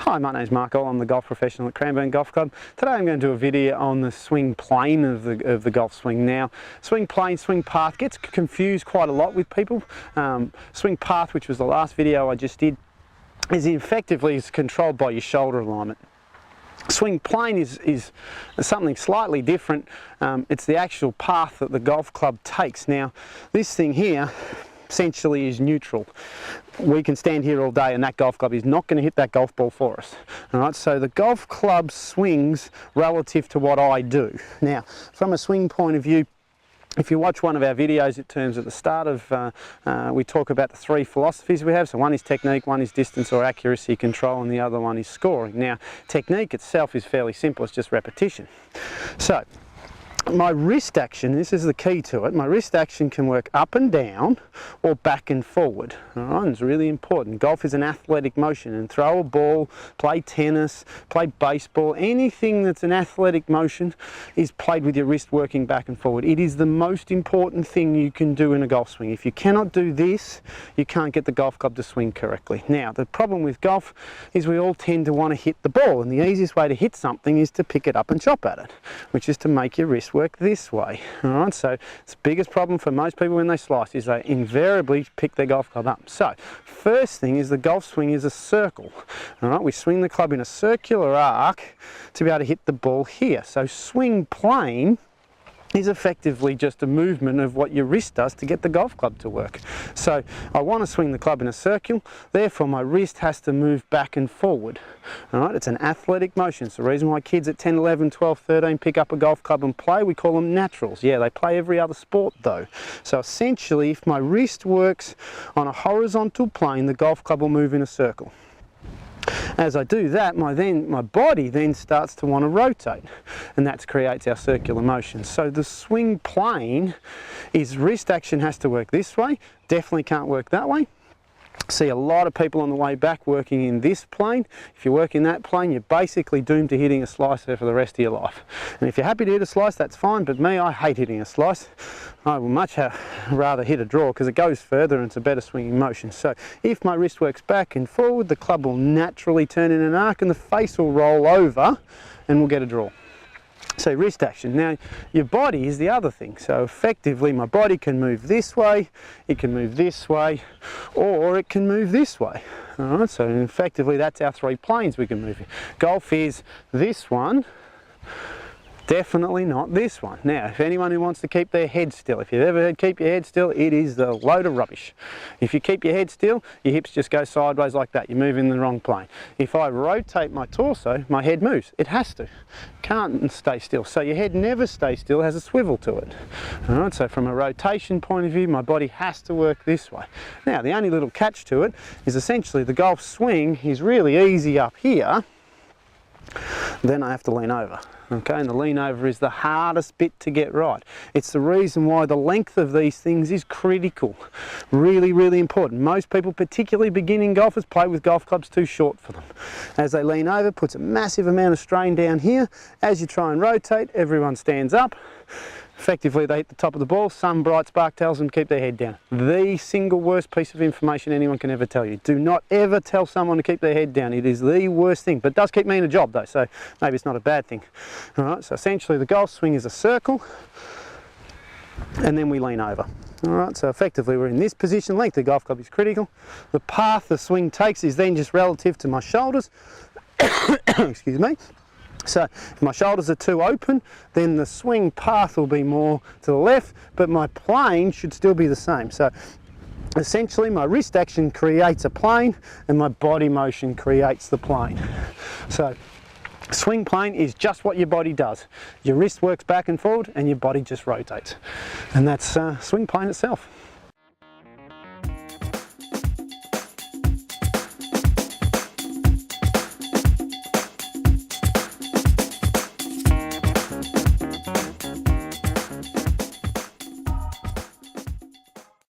Hi, my name's Mark Oll. I'm the golf professional at Cranbourne Golf Club. Today I'm going to do a video on the swing plane of the golf swing. Now, swing plane, swing path gets confused quite a lot with people. Swing path, which was the last video I just did, is effectively controlled by your shoulder alignment. Swing plane is something slightly different. It's the actual path that the golf club takes. Now, this thing here essentially is neutral. We can stand here all day and that golf club is not going to hit that golf ball for us. All right, so the golf club swings relative to what I do. Now, from a swing point of view, if you watch one of our videos, it turns at the start of, we talk about the three philosophies we have. So one is technique, one is distance or accuracy control, and the other one is scoring. Now, technique itself is fairly simple, it's just repetition. So, my wrist action, this is the key to it, my wrist action can work up and down or back and forward. All right, it's really important. Golf is an athletic motion, and throw a ball, play tennis, play baseball, anything that's an athletic motion is played with your wrist working back and forward. It is the most important thing you can do in a golf swing. If you cannot do this, you can't get the golf club to swing correctly. Now, the problem with golf is we all tend to want to hit the ball, and the easiest way to hit something is to pick it up and chop at it, which is to make your wrist work this way. All right, so it's the biggest problem for most people when they slice is they invariably pick their golf club up. So first thing is the golf swing is a circle. All right, we swing the club in a circular arc to be able to hit the ball here. So swing plane is effectively just a movement of what your wrist does to get the golf club to work. So I want to swing the club in a circle, therefore my wrist has to move back and forward. All right, it's an athletic motion. It's the reason why kids at 10, 11, 12, 13 pick up a golf club and play. We call them naturals. Yeah, they play every other sport though. So essentially, if my wrist works on a horizontal plane, the golf club will move in a circle. As I do that, my body then starts to want to rotate, and that creates our circular motion. So the swing plane is wrist action has to work this way, definitely can't work that way. See a lot of people on the way back working in this plane. If you work in that plane, you're basically doomed to hitting a slicer for the rest of your life. And if you're happy to hit a slice, that's fine, but me, I hate hitting a slice. I will much rather hit a draw because it goes further and it's a better swinging motion. So if my wrist works back and forward, the club will naturally turn in an arc and the face will roll over and we'll get a draw. So wrist action. Now your body is the other thing. So effectively my body can move this way, it can move this way, or it can move this way. All right, so effectively that's our three planes we can move in. Golf is this one, definitely not this one. Now, if anyone who wants to keep their head still, if you've ever heard keep your head still, it is the load of rubbish. If you keep your head still, your hips just go sideways like that. You move in the wrong plane. If I rotate my torso, my head moves. It has to. Can't stay still. So your head never stays still, it has a swivel to it. All right, so from a rotation point of view, my body has to work this way. Now, the only little catch to it is essentially the golf swing is really easy up here. Then I have to lean over. Okay, and the lean over is the hardest bit to get right. It's the reason why the length of these things is critical. Really, really important. Most people, particularly beginning golfers, play with golf clubs too short for them. As they lean over, puts a massive amount of strain down here. As you try and rotate, everyone stands up. Effectively, they hit the top of the ball. Some bright spark tells them to keep their head down. The single worst piece of information anyone can ever tell you. Do not ever tell someone to keep their head down. It is the worst thing, but it does keep me in a job though, so maybe it's not a bad thing. All right, so essentially the golf swing is a circle, and then we lean over. All right, so effectively we're in this position. Length of the golf club is critical. The path the swing takes is then just relative to my shoulders. Excuse me. So if my shoulders are too open, then the swing path will be more to the left, but my plane should still be the same. So essentially my wrist action creates a plane and my body motion creates the plane. So swing plane is just what your body does. Your wrist works back and forward and your body just rotates. And that's swing plane itself.